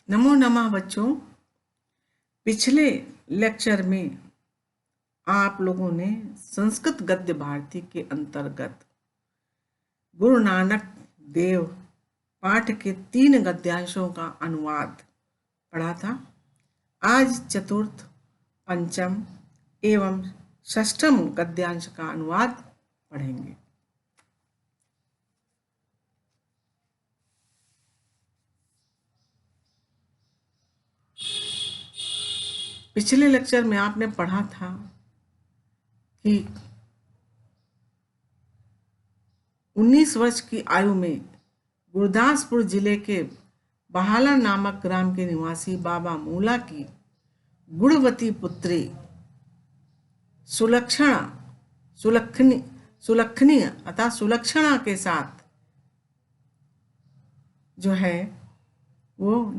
नमो नमः बच्चों। पिछले लेक्चर में आप लोगों ने संस्कृत गद्य भारती के अंतर्गत गुरु नानक देव पाठ के 3 गद्यांशों का अनुवाद पढ़ा था। आज चतुर्थ, पंचम एवं षष्ठम गद्यांश का अनुवाद पढ़ेंगे। पिछले लेक्चर में आपने पढ़ा था कि 19 वर्ष की आयु में गुरदासपुर जिले के बहाला नामक ग्राम के निवासी बाबा मूला की गुणवती पुत्री सुलक्षणी अतः सुलक्षणा के साथ जो है वो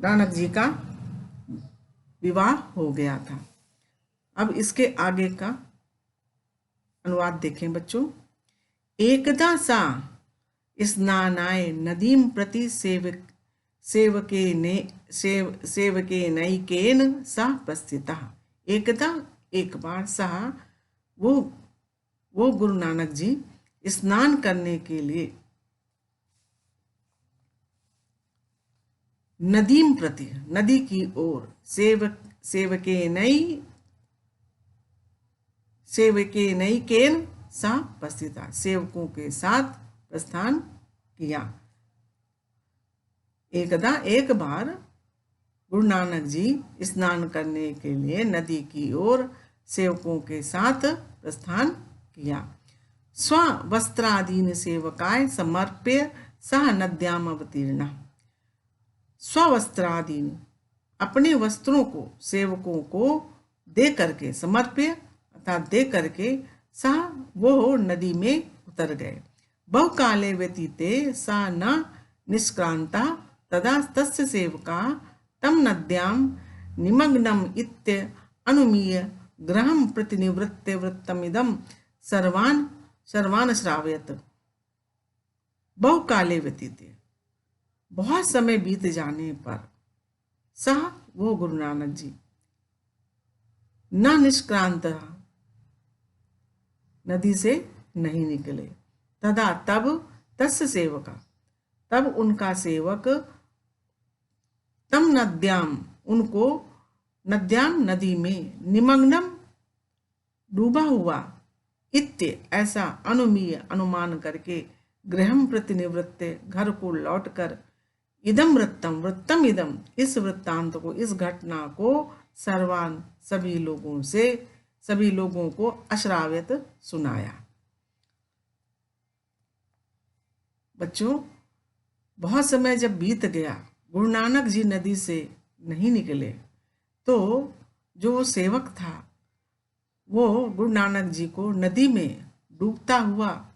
नानक जी का विवाह हो गया था। अब इसके आगे का अनुवाद देखें बच्चों। एकदा सा स्नानाय नदीं प्रति सेवके नैकेन सह प्रस्थितः। एकदा एक बार सह वो गुरु नानक जी स्नान करने के लिए नदीं प्रति नदी की ओर सेवके नैकेन सह प्रस्थितः सेवकों के साथ प्रस्थान किया। एकदा एक बार गुरु नानक जी स्नान करने के लिए नदी की ओर सेवकों के साथ प्रस्थान किया। स्ववस्त्रादीन सेवकाय समर्प्य सह नद्याम अवतीर्ण। स्ववस्त्रादीन अपने वस्त्रों को सेवकों को दे करके, समर्प्य अर्थात दे करके, सह वो नदी में उतर गए। बहुकाले व्यतीते सा न निष्क्रांता तदा तस्य सेवका तम नद्यां निमग्नम इत्य अनुमीय गृहं प्रतिनिवृत्ते वृत्तमिदं सर्वान् श्रावयत। बहुकाले व्यतीते बहुत समय बीत जाने पर सह वो गुरु नानक जी न निष्क्रांत नदी से नहीं निकले। तदा तब तस्य सेवका तब उनका सेवक तम नद्याम उनको नद्याम नदी में निमग्नम डूबा हुआ इत्य ऐसा अनुमीय अनुमान करके गृहं प्रतिनिवृत्ते घर को लौटकर इदम वृत्तम इदम इस वृत्तांत को, इस घटना को सर्वान सभी लोगों को अश्राव्यत सुनाया। बच्चों, बहुत समय जब बीत गया, गुरु नानक जी नदी से नहीं निकले, तो जो सेवक था वो गुरु नानक जी को नदी में डूबता हुआ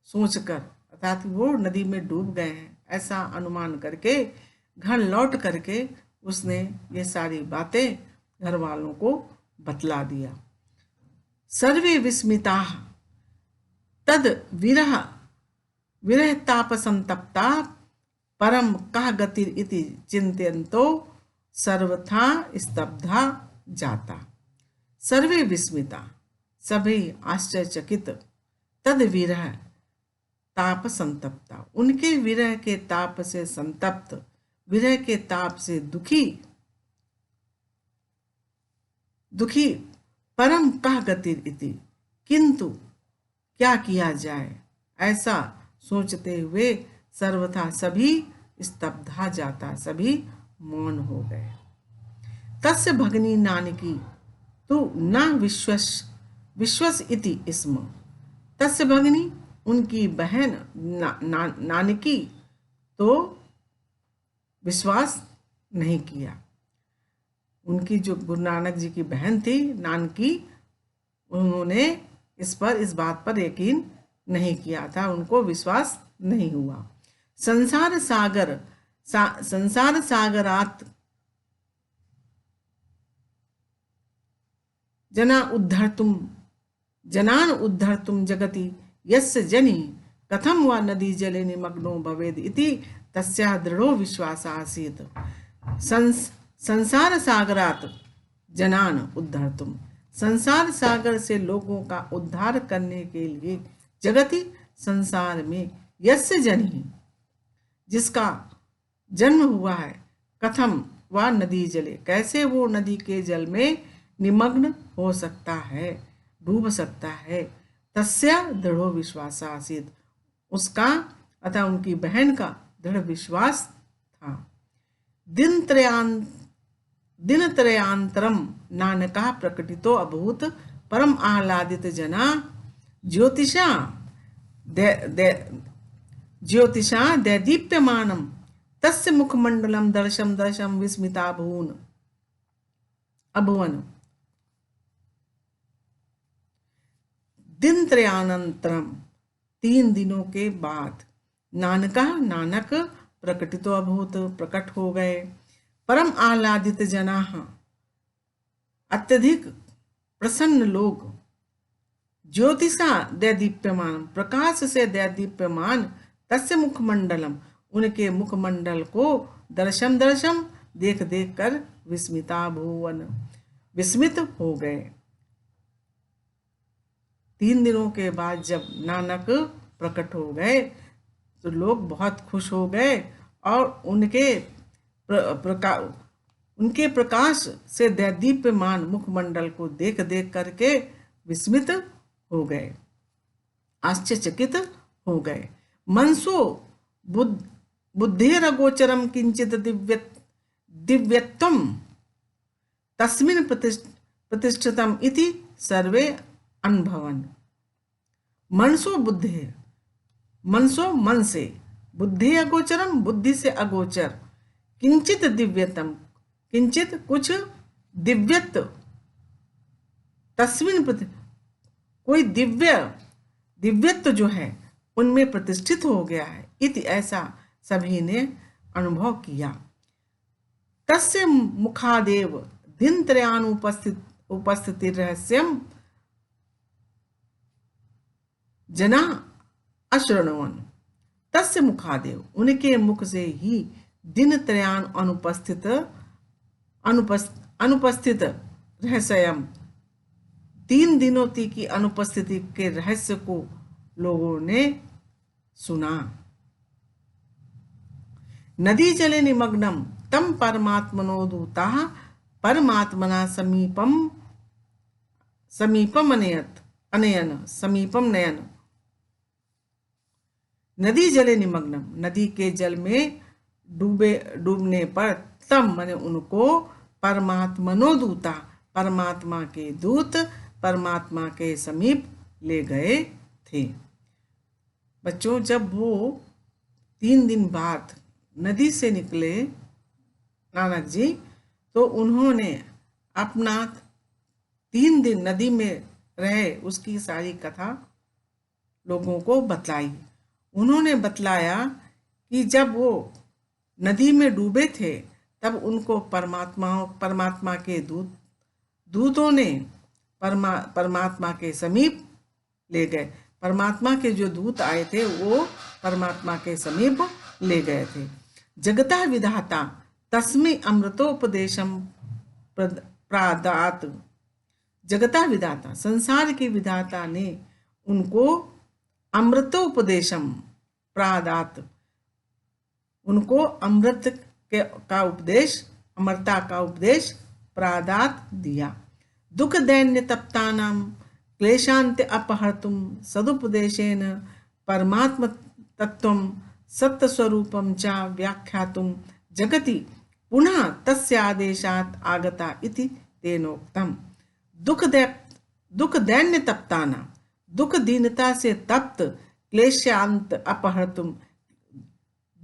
सोचकर, अर्थात वो नदी में डूब गए हैं ऐसा अनुमान करके घर लौट करके उसने ये सारी बातें घर वालों को बतला दिया। सर्वे विस्मिता तद विरह ताप संतप्ता परम कह गतिर इति चिंतयन्तो सर्वथा स्तब्धा जाता। सर्वे विस्मिता सभी आश्चर्यचकित तद विरह ताप संतप्ता उनके विरह के ताप से संतप्त, विरह के ताप से दुखी परम कह गतिर इति किंतु क्या किया जाए ऐसा सोचते हुए सर्वथा सभी स्तब्धा जाता, सभी मौन हो गए। तस्य भगिनी नानकी तु न विश्वस इति स्म। तस्य भगिनी उनकी बहन नानकी तो विश्वास नहीं किया। उनकी जो गुरु नानक जी की बहन थी नानकी, उन्होंने इस बात पर यकीन नहीं किया था, उनको विश्वास नहीं हुआ। संसार सागरात जनान उद्धर्तुम जगति यस्य जनि कथम वा नदी जले निमग्नो भवेद इति तस्याः दृढ़ो विश्वास आसीत्। संसार सागरात जनान उद्धर्तुम, संसार सागर से लोगों का उद्धार करने के लिए, जगति संसार में, यस्य जनि जिसका जन्म हुआ है, कथम वह नदी जले कैसे वो नदी के जल में निमग्न हो सकता है, डूब सकता है, तस्या दृढ़ो विश्वास आसीत उसका अतः उनकी बहन का दृढ़ विश्वास था। दिनत्रयांतरम नानका प्रकटितो अभूत परम आह्लादित जना ज्योतिषा दैदीप्यमानम तस्य मुखमंडलम दर्शम दर्शम विस्मिता अभुवन। दिनत्रयानंतरम 3 दिनों के बाद, नानका नानक प्रकटितो अभूत प्रकट हो गए, परम आह्लादित जना अत्यधिक प्रसन्न लोग, ज्योतिषा दैदीप्यमान प्रकाश से दैदीप्यमान, तस्य मुखमंडलम उनके मुखमंडल को, दर्शम दर्शम देख देख कर, विस्मिता भुवन विस्मित हो गए। 3 दिनों के बाद जब नानक प्रकट हो गए तो लोग बहुत खुश हो गए और उनके प्रकाश से दैदीप्यमान मुखमंडल को देख देख करके विस्मित हो गए, आश्चर्यचकित हो गए। मनसो बुद्धिरगोचरम किंचित दिव्यत्वम तस्मिन् प्रतिष्ठितम इति सर्वे अनुभवन। मनसो बुद्धि, मनसो मन से, बुद्धि अगोचरम बुद्धि से अगोचर, किंचित दिव्यतम किंचित कुछ, दिव्यत्व तस्मिन् कोई दिव्यत्व जो है उनमें प्रतिष्ठित हो गया है, इति ऐसा सभी ने अनुभव किया। तस्य मुखादेव दिनत्रयानुपस्थिति रहस्यम जना अशृण्वन। तस्य मुखादेव उनके मुख से ही दिनत्रयान अनुपस्थित रहस्यम 3 दिनों की अनुपस्थिति के रहस्य को लोगों ने सुना। नदी जले निमग्नम तम परमात्मनो दूता परमात्मना समीपम नयन। नदी जले निमग्नम नदी के जल में डूबने पर तम माने उनको, परमात्मनो दूता परमात्मा के दूत परमात्मा के समीप ले गए थे। बच्चों, जब वो 3 दिन बाद नदी से निकले नानक जी, तो उन्होंने अपना 3 दिन नदी में रहे उसकी सारी कथा लोगों को बतलाई। उन्होंने बतलाया कि जब वो नदी में डूबे थे तब उनको परमात्मा के दूतों ने परमात्मा के समीप ले गए। परमात्मा के जो दूत आए थे वो परमात्मा के समीप ले गए थे। जगतः विधाता तस्मै अमृतोपदेशम प्रादात। जगतः विधाता संसार के विधाता ने उनको अमृतोपदेशम प्रादात, उनको अमृत का उपदेश, अमरता का उपदेश प्रादात दिया। दुख दैन्य तप्तानां क्लेशांत अपहर्तुम सदुपदेशेन परमात्म तत्वं सत्य स्वरूपम च व्याख्यातुम जगति पुनः तस्य आदेशात् आगता इति तेनोक्तम। दुख दैन्य तप्ताना, दुख दीनता से तप्त, क्लेशांत अपहर्तुम,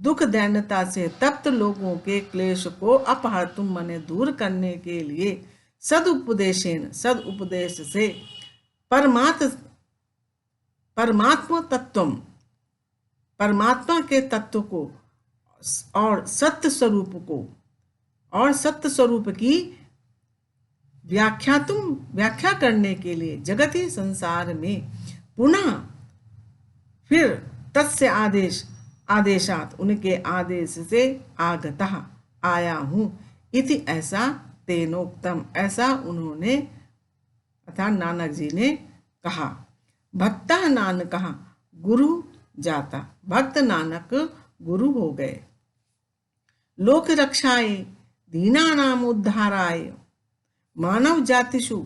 दुख दैन्यता से तप्त लोगों के क्लेश को अपहर्तुम माने दूर करने के लिए, सदुपदेशेन सदुपदेश से, परमात्म तत्वम परमात्मा के तत्व को और सत्य स्वरूप को और सत्य स्वरूप की व्याख्या करने के लिए जगत ही संसार में पुनः फिर तस्य आदेशात उनके आदेश से आगतः आया हूँ, इति ऐसा तेनोक्तम ऐसा उन्होंने अर्थात नानक जी ने कहा। भक्तः नानकः गुरु जाता, भक्त नानक गुरु हो गए। लोक रक्षाय दीनानाम उद्धाराय मानव जातिषु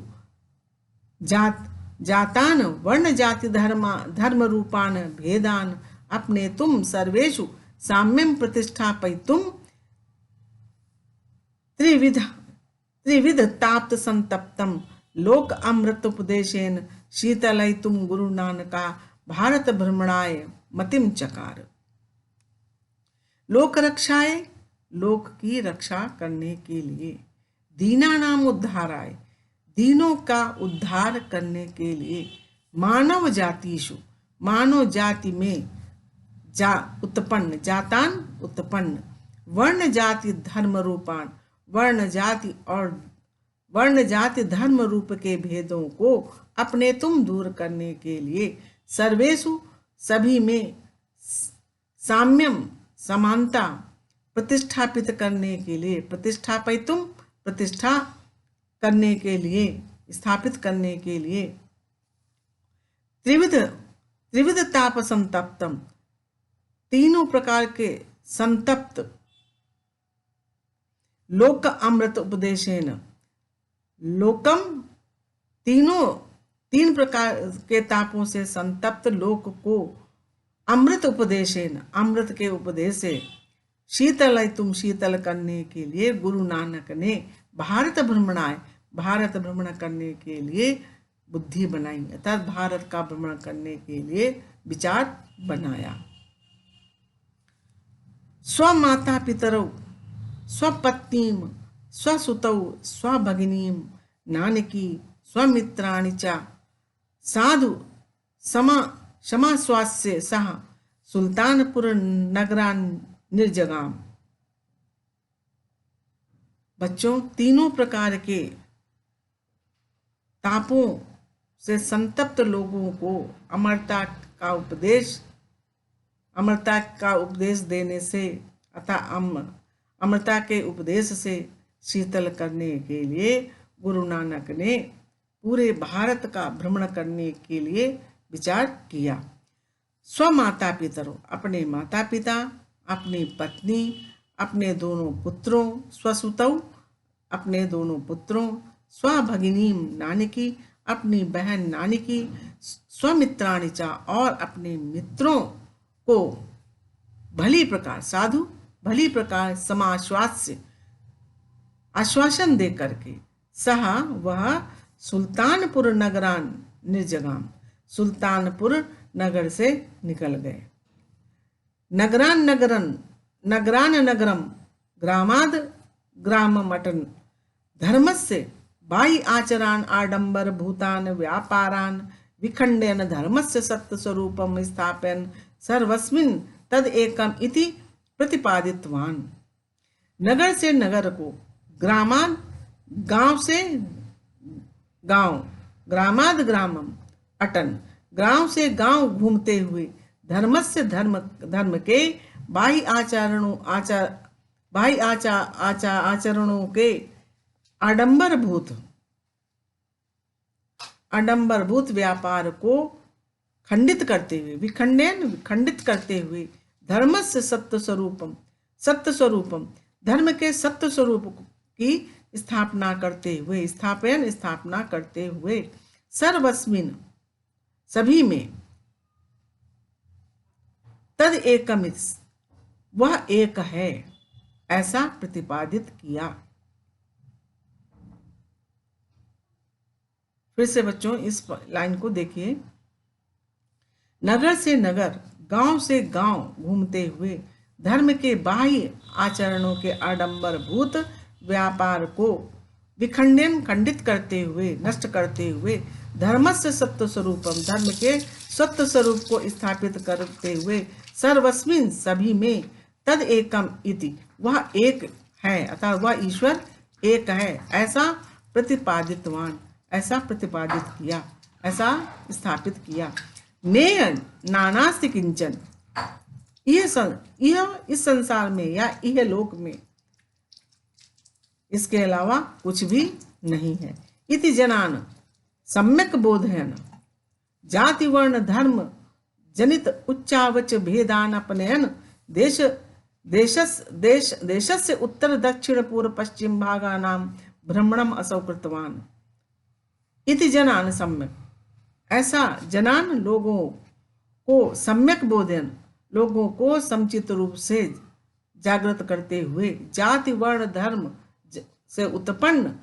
जातान वर्ण जाति धर्म रूपान भेदान अपने तुम सर्वेषु साम्यम प्रतिष्ठापयितुम त्रिविध ताप्त संतप्तम लोक अमृत उपदेशेन शीतलयितुम गुरु नानका भारत भ्रमणाय मतिम चकार। लोक रक्षाए लोक की रक्षा करने के लिए, दीना नाम उद्धाराय दीनों का उद्धार करने के लिए, मानव जातिषु मानव जाति में उत्पन्न जातान उत्पन्न, वर्ण जाति धर्म रूपान वर्ण जाति और वर्ण जाति धर्म रूप के भेदों को अपने तुम दूर करने के लिए, सर्वेषु सभी में साम्यम समानता प्रतिष्ठापित करने के लिए, प्रतिष्ठापितुम प्रतिष्ठा करने के लिए, स्थापित करने के लिए, त्रिविध ताप संतप्तम तीनों प्रकार के संतप्त, लोक अमृत उपदेशेन लोकम तीन प्रकार के तापों से संतप्त लोक को अमृत उपदेशेन अमृत के उपदेश से शीतलयितुम शीतल करने के लिए गुरु नानक ने भारत भ्रमण करने के लिए बुद्धि बनाई, अर्थात भारत का भ्रमण करने के लिए विचार बनाया। स्वमाता पितरौ स्वपत्नीम स्वसुतौ स्वभगिनीम नानकी स्वमित्राणि च साधु समाश्वास्य सह सुल्तानपुर नगरान निर्जगाम। बच्चों, तीनों प्रकार के तापों से संतप्त लोगों को अमरता का उपदेश देने से अतः अमरता के उपदेश से शीतल करने के लिए गुरु नानक ने पूरे भारत का भ्रमण करने के लिए विचार किया। स्वमाता पितरों अपने माता पिता, अपनी पत्नी, अपने दोनों पुत्रों, स्वसुतौ अपने दोनों पुत्रों, स्वभगिनीम नानकी अपनी बहन नानकी, स्वमित्राणि च और अपने मित्रों को भली प्रकार साधु भली प्रकार समाश्वास्य आश्वासन दे करके सह वह सुल्तानपुर नगरान निर्जगाम सुल्तानपुर नगर से निकल गए। नगरान नगरम ग्रामाद ग्राममटन धर्मस्य बाह्य आचरान आडंबर भूतान व्यापारान विखंडयन धर्मस्य सत्य स्वरूपम स्थापयन सर्वस्मिन् तद एकम इति प्रतिपादितवान। नगर से नगर को, ग्रामाद गांव से गांव, ग्रामाद ग्रामम अटन गांव से गांव घूमते हुए, धर्मस्य धर्म के बाह्य आचरणों के आडंबरभूत व्यापार को खंडित करते हुए, खंडित करते हुए, धर्मस्य सत्य स्वरूपम धर्म के सत्य स्वरूप की स्थापना करते हुए, स्थापना करते हुए, सर्वस्मिन् सभी में, तद एकम वह एक है ऐसा प्रतिपादित किया। फिर से बच्चों इस लाइन को देखिए। नगर से नगर, गांव से गांव घूमते हुए, धर्म के बाह्य आचरणों के आडंबर भूत व्यापार को खंडित करते हुए, नष्ट करते हुए, धर्मस्य सत्य स्वरूपम धर्म के सत्य स्वरूप को स्थापित करते हुए, सर्वस्मिन् सभी में, तद एकम इति वह एक है अर्थात वह ईश्वर एक है ऐसा प्रतिपादितवान, ऐसा प्रतिपादित किया, ऐसा स्थापित किया। नेह नानास्ति किंचन यह इस संसार में या यह लोक में इसके अलावा कुछ भी नहीं है। इति जनान सम्यक बोधयन जाति वर्ण धर्म जनित उच्चावच भेदान अपनयन देशस्य उत्तर दक्षिण पूर्व पश्चिम भागानां भ्रमणम असौ कृतवान। इति जनान सम्यक, ऐसा जनान लोगों को सम्यक बोधन, लोगों को समुचित रूप से जागृत करते हुए जाति वर्ण धर्म से उत्पन्न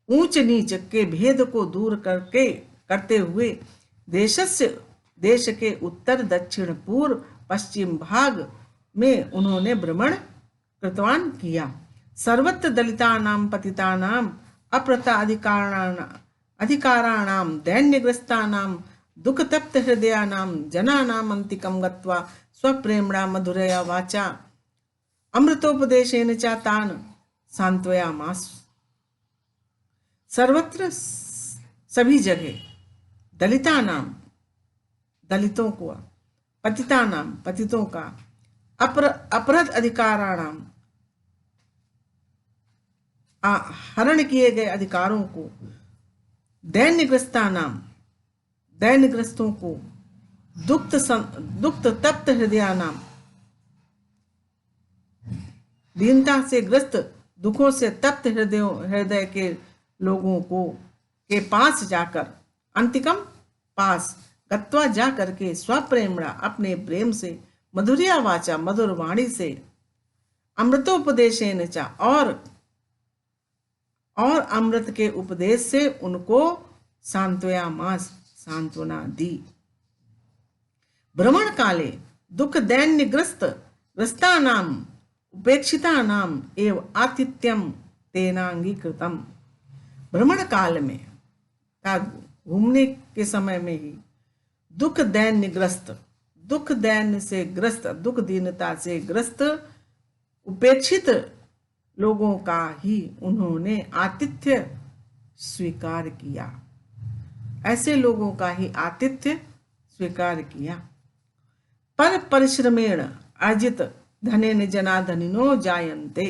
ऊंच नीच के भेद को दूर करते हुए देश के उत्तर दक्षिण पूर्व पश्चिम भाग में उन्होंने भ्रमण कृतवान किया। सर्वत्र दलितानां पतितानां अधिकाराणां दैन्यग्रस्तानां दुःखतप्त हृदयानां जनानां अन्तिकं गत्वा स्वप्रेम्णा मधुरया वाचा अमृतोपदेशेन च तान् सांत्वयामास। सर्वत्र सभी जगह दलितानां दलितों को, पतितानां पतितों का, अपराध अधिकाराणां हरण किए गए अधिकारों को, दैन्यग्रस्तानां दैन्यग्रस्तों को, दुख तप्त हृदयानां दीनता से ग्रस्त दुखों से तप्त हृदय के लोगों को के पास जाकर, अंतिकम पास, गत्वा जा करके, स्वप्रेमणा अपने प्रेम से, मधुरिया वाचा मधुर वाणी से, अमृतोपदेशेन च और अमृत के उपदेश से उनको सांत्वयामास, सांत्वना दी। भ्रमण काले दुख दैन्य ग्रस्तानाम उपेक्षितानाम एव आतिथ्यम तेनांगीकृतम। भ्रमण काल में घूमने के समय में ही दुख दैन्य से ग्रस्त, दुख दीनता से ग्रस्त उपेक्षित लोगों का ही उन्होंने आतिथ्य स्वीकार किया। ऐसे लोगों का ही आतिथ्य स्वीकार किया। पर परिश्रमेण अर्जित धनेन जना धनिनो जायन्ते।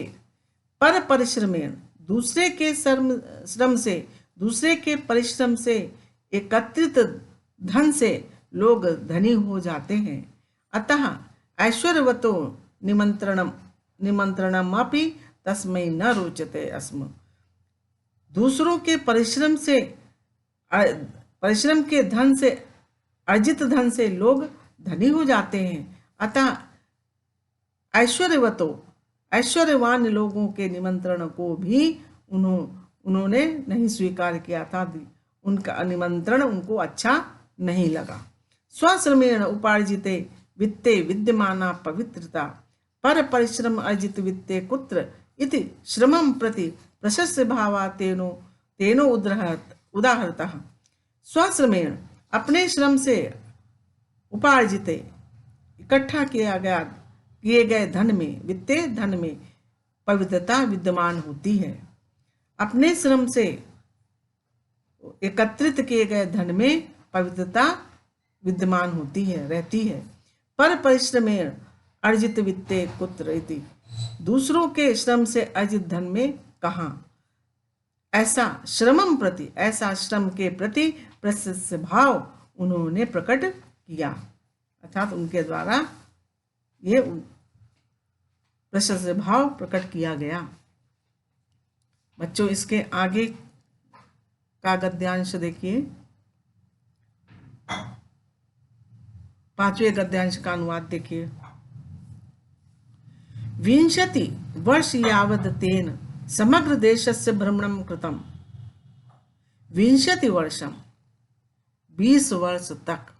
पर परिश्रमेण दूसरे के श्रम से, दूसरे के परिश्रम से एकत्रित धन से लोग धनी हो जाते हैं। अतः ऐश्वर्यवतो निमंत्रणमपि तस्मै न रोचते अस्म। दूसरों के परिश्रम के धन से, अर्जित धन से लोग धनी हो जाते हैं। अतः ऐश्वर्यवान लोगों के निमंत्रण को भी उन्होंने नहीं स्वीकार किया था। उनका निमंत्रण उनको अच्छा नहीं लगा। स्वश्रमेण उपार्जिते वित्ते विद्यमाना पवित्रता पर परिश्रम अर्जित वित्ते कुत्र इति श्रमं प्रति प्रशस्य भावा तेनो उदाहरतः। स्वश्रमेण अपने श्रम से उपार्जिते इकट्ठा किए गए धन में, वित्ते धन में पवित्रता विद्यमान होती है। अपने श्रम से एकत्रित किए गए धन में पवित्रता विद्यमान होती है, रहती है। पर परिश्रमेण अर्जित वित्ते कुत्र इति, दूसरों के श्रम से अर्जित धन में कहाँ। ऐसा श्रमम प्रति, ऐसा श्रम के प्रति प्रशस्य भाव उन्होंने प्रकट किया, अर्थात उनके द्वारा ये प्रशस्य भाव प्रकट किया गया। बच्चों इसके आगे का गद्यांश देखिए। 5वें गद्यांश का अनुवाद देखिए। 20 वर्ष यावत् तेन समग्र देशस्य भ्रमणं कृतम्। 20 वर्षम 20 वर्ष तक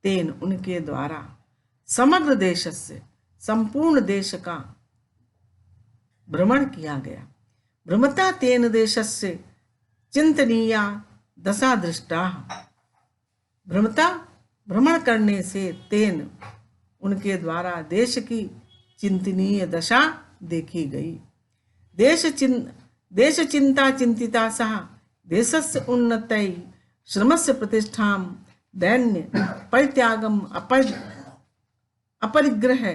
तेन उनके द्वारा समग्र देशस्य संपूर्ण देश का भ्रमण किया गया। भ्रमता तेन देशस्य चिंतनीया दशा दृष्टा। भ्रमण करने से तेन उनके द्वारा देश की चिंतनीय दशा देखी गई। देश चिंता चिंतिता सह देशस्य उन्नतै श्रमस्य प्रतिष्ठां दैन्य परित्यागम अपरिग्रह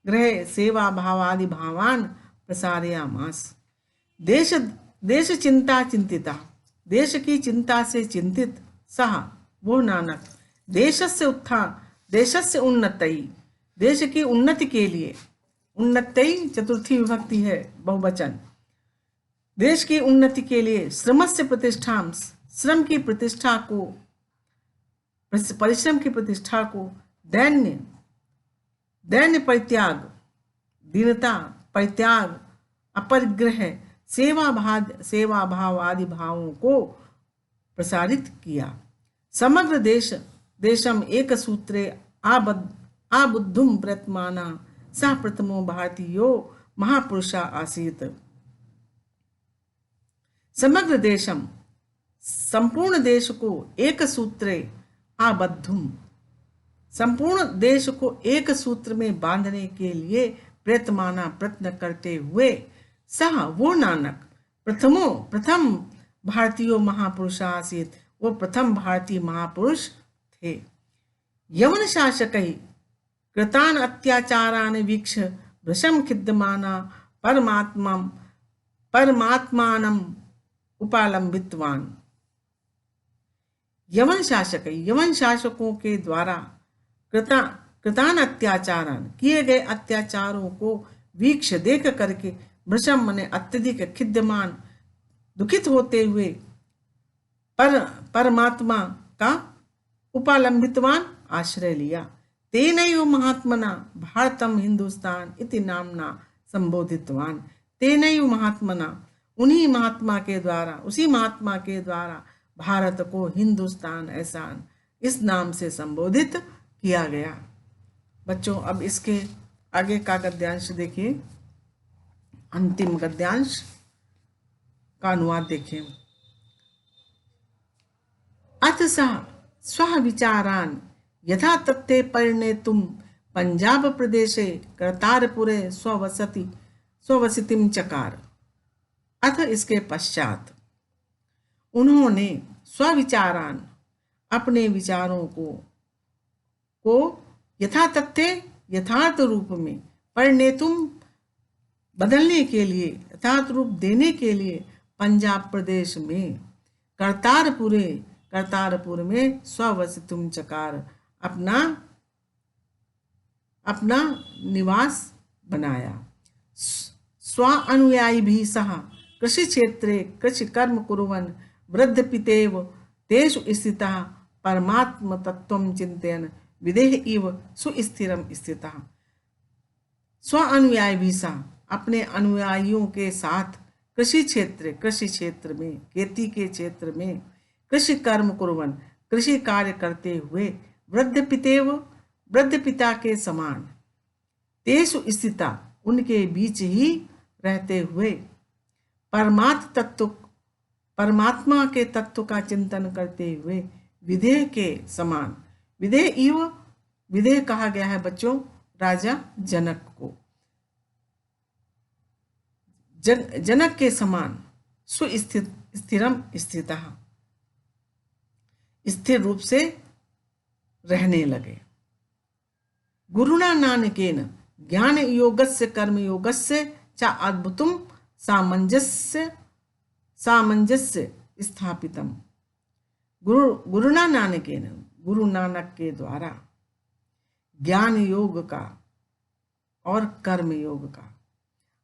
ग्रह सेवा भावादि भावान प्रसारयामास। देश देश चिंता चिंतिता, देश की चिंता से चिंतित सह वो नानक, देशस्य उत्थान देशस्य उन्नतई, देश की उन्नति के लिए, उन्नतई चतुर्थी विभक्ति है बहुवचन, देश की उन्नति के लिए श्रमस्य प्रतिष्ठा, श्रम की प्रतिष्ठा को, परिश्रम की प्रतिष्ठा को, दैन्य दैन्य परित्याग, दीनता परित्याग, अपरिग्रह सेवा भाव आदि भावों को प्रसारित किया। समग्र देशम एक सूत्रे आबुद्धुम प्रयत्माना सह प्रथमो भारतीयो महापुरुषा आसीत। समग्र देशम संपूर्ण देश को एक सूत्रे आबद्धुम, संपूर्ण देश को एक सूत्र में बांधने के लिए प्रयत्न करते हुए सह वो नानक प्रथम भारतीय महापुरुष आसीत, वो प्रथम भारतीय महापुरुष थे। यवन शासक कृतान अत्याचारान वीक्ष भृशम खिद्यमाना परमात्मानम उपालंबितवान। यवन शासकों के द्वारा कृतान अत्याचारान किए गए अत्याचारों को वीक्ष देख करके भृशम मने अत्यधिक खिद्यमान दुखित होते हुए परमात्मा का उपालंबितवान आश्रय लिया। तेनैव महात्मना भारतम हिंदुस्तान इति नामना संबोधितवान। तेनैव महात्मना, उन्हीं महात्मा के द्वारा, उसी महात्मा के द्वारा भारत को हिंदुस्तान ऐसा इस नाम से संबोधित किया गया। बच्चों अब इसके आगे का गद्यांश देखिए, अंतिम गद्यांश का अनुवाद देखें। अथ सः स्वविचारान् यथा तत्ते परिणेतुं पंजाब प्रदेशे करतारपुरे स्ववसतिं चकार। अथ इसके पश्चात उन्होंने स्वविचारान अपने विचारों को यथा तथ्य यथार्थ रूप में परिणेतुम बदलने के लिए, यथार्थ रूप देने के लिए पंजाब प्रदेश में करतारपुर में स्ववसतिम चकार अपना निवास बनाया। स्व अनुयायी भी सह कृषि क्षेत्रे कृषि कर्म कुर्वन् वृद्ध पितेव तेषु स्थितः परमात्म तत्त्वं चिन्तयन् विदेह इव सुस्थिरम स्थितः। स्व अनुयायी भी सह अपने अनुयायियों के साथ कृषि क्षेत्र में, खेती के क्षेत्र में कृषि कर्म कुर्वन् कृषि कार्य करते हुए वृद्ध पिता के समान तेषु स्थिता उनके बीच ही रहते हुए परमात्मा के तत्व का चिंतन करते हुए विदेह के समान, विदेह कहा गया है बच्चों राजा जनक को, जनक के समान स्थिरम स्थितः स्थिर रूप से रहने लगे। गुरुणा नानकेन ज्ञान योगस्य कर्म योगस्य च अद्भुतम सामंजस्य स्थापितम। गुरुणा नानकेन, गुरु नानक के द्वारा ज्ञान योग का और कर्म योग का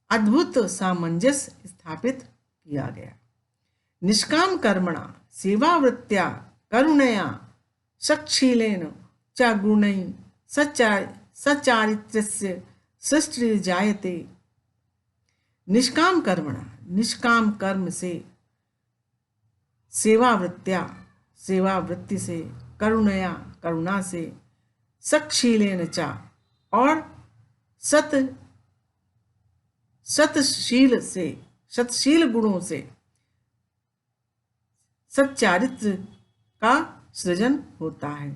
अद्भुत सामंजस्य स्थापित किया गया। निष्काम कर्मणा सेवावृत्त्या करुणया सक्षीलेन च गुणै सच्चारित्रस्य सृष्टिर्जायते। निष्काम कर्मणा, निष्काम कर्म से, सेवावृत्ति से, करुणा से, सत्शीलेन च और सतशील गुणों से सच्चारित्र का सृजन होता है,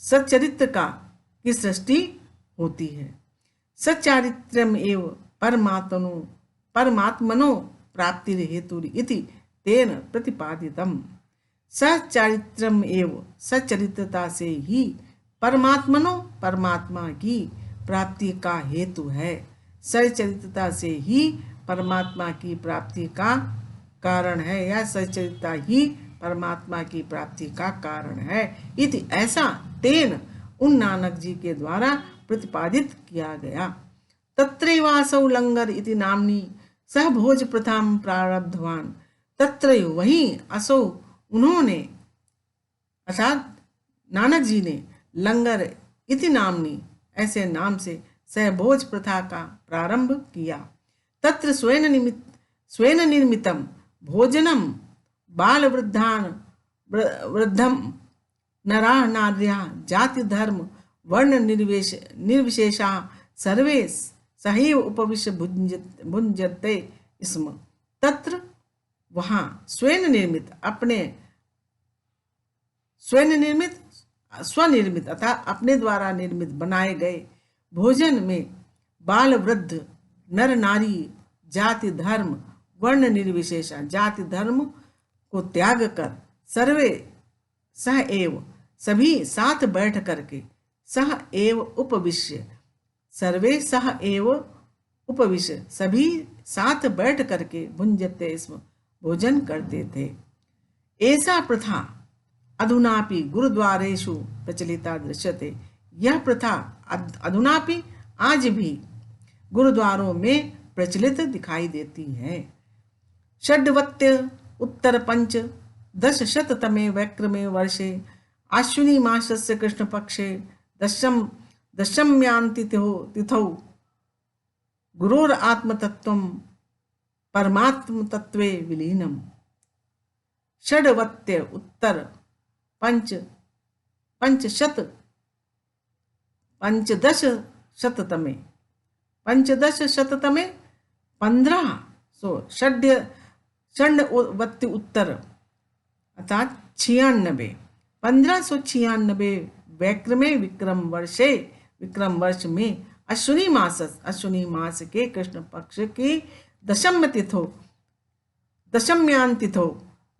सच्चरित्र की सृष्टि होती है। सच्चारित्रम एव परमात्मनो प्राप्तिर हेतु इति तेन प्रतिपादितम। सच्चारित्रम एव, सच्चरित्रता से ही परमात्मा की प्राप्ति का हेतु है। सच्चरित्रता से ही परमात्मा की प्राप्ति का कारण है, या सच्चरित्रता ही परमात्मा की प्राप्ति का कारण है। इति ऐसा तेन उन नानक जी के द्वारा प्रतिपादित किया गया। तत्रैवासौ लंगर इति नाम्नी सह भोज प्रथाम प्रारब्धवान। तत्र वहीं असौ उन्होंने अर्थात नानक जी ने लंगर इति नामनी ऐसे नाम से सहभोज प्रथा का प्रारंभ किया। तत्र स्वेन निर्मितम भोजनम बाल वृद्धम नरा नार्या जाति धर्म वर्ण निर्विशेषा सर्वे सहैव उपविश्य भुंजते स्म। तत्र वहाँ स्वनिर्मित अतः अपने द्वारा निर्मित बनाए गए भोजन में बाल वृद्ध नर नारी जाति धर्म वर्ण निर्विशेषा जाति धर्म को त्याग कर सर्वे सह एव सभी साथ बैठ करके सह एव उपविश्य सर्वे सह एव उपविश्य सभी साथ बैठ करके भुंजते स्म भोजन करते थे। ऐसा प्रथा अधुनापि गुरुद्वारेषु प्रचलिता दृश्यते। यह प्रथा अधुनापि आज भी गुरुद्वारों में प्रचलित दिखाई देती है। षड्वत्य उत्तर पंच दशशततमे वैक्रमे वर्षे आश्विनी मासस्य कृष्ण पक्षे दशम्यान्तिथौ गुरोर आत्मतत्वं परमात्मतत्वे विलीनम्। षड्वत्य उत्तर पंचदशशततमे 1596 उत्तर अर्थात 1596 वैक्रमे विक्रम वर्ष में अश्विनी मास के कृष्ण पक्ष की दशम्यान तिथो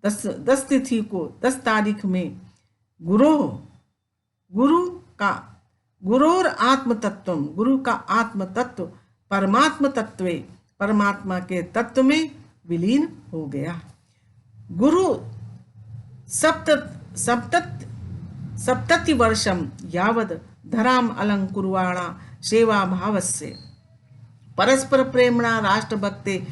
10 तिथि को 10 तारीख में गुरोर आत्मतत्व गुरु का आत्म तत्व परमात्मा के तत्व में विलीन हो गया। गुरु सप्तति वर्षम यावद धराम अलंकुर्वाणा सेवा भावस्य परस्पर प्रेमणा राष्ट्रभक्ते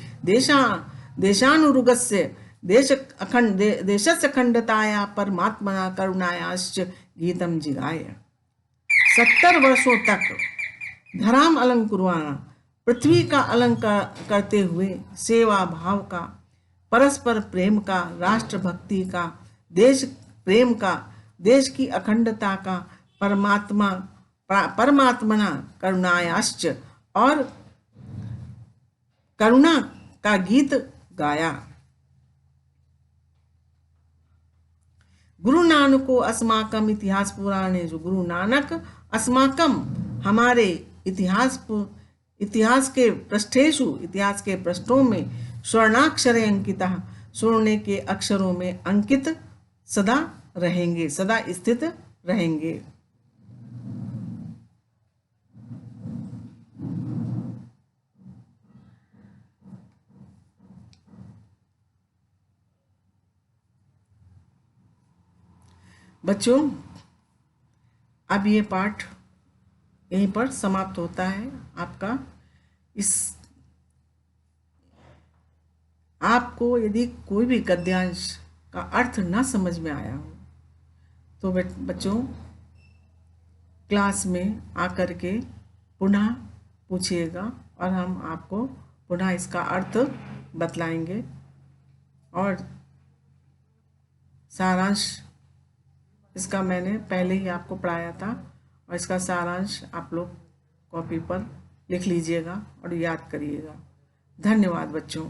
देशानुरुगस्य देशस्य अखंडताया परमात्मना करुणायाश्च गीतम जिगाय। 70 वर्षों तक धराम अलंकुर्वाणा पृथ्वी का अलंकार करते हुए सेवा भाव का परस्पर प्रेम का राष्ट्रभक्ति का देश प्रेम का देश की अखंडता का परमात्मना करुणायाश्च और करुणा का गीत गाया। गुरु नानको अस्माकम इतिहास पुराणे जो गुरु नानक अस्माकम हमारे इतिहास के पृष्ठों में स्वर्णाक्षर अंकिता स्वर्ण के अक्षरों में अंकित सदा स्थित रहेंगे। बच्चों, अब ये पाठ यहीं पर समाप्त होता है आपका। आपको यदि कोई भी गद्यांश का अर्थ ना समझ में आया हो तो बच्चों क्लास में आकर के पुनः पूछिएगा और हम आपको पुनः इसका अर्थ बतलाएंगे और सारांश इसका मैंने पहले ही आपको पढ़ाया था और इसका सारांश आप लोग कॉपी पर लिख लीजिएगा और याद करिएगा। धन्यवाद बच्चों।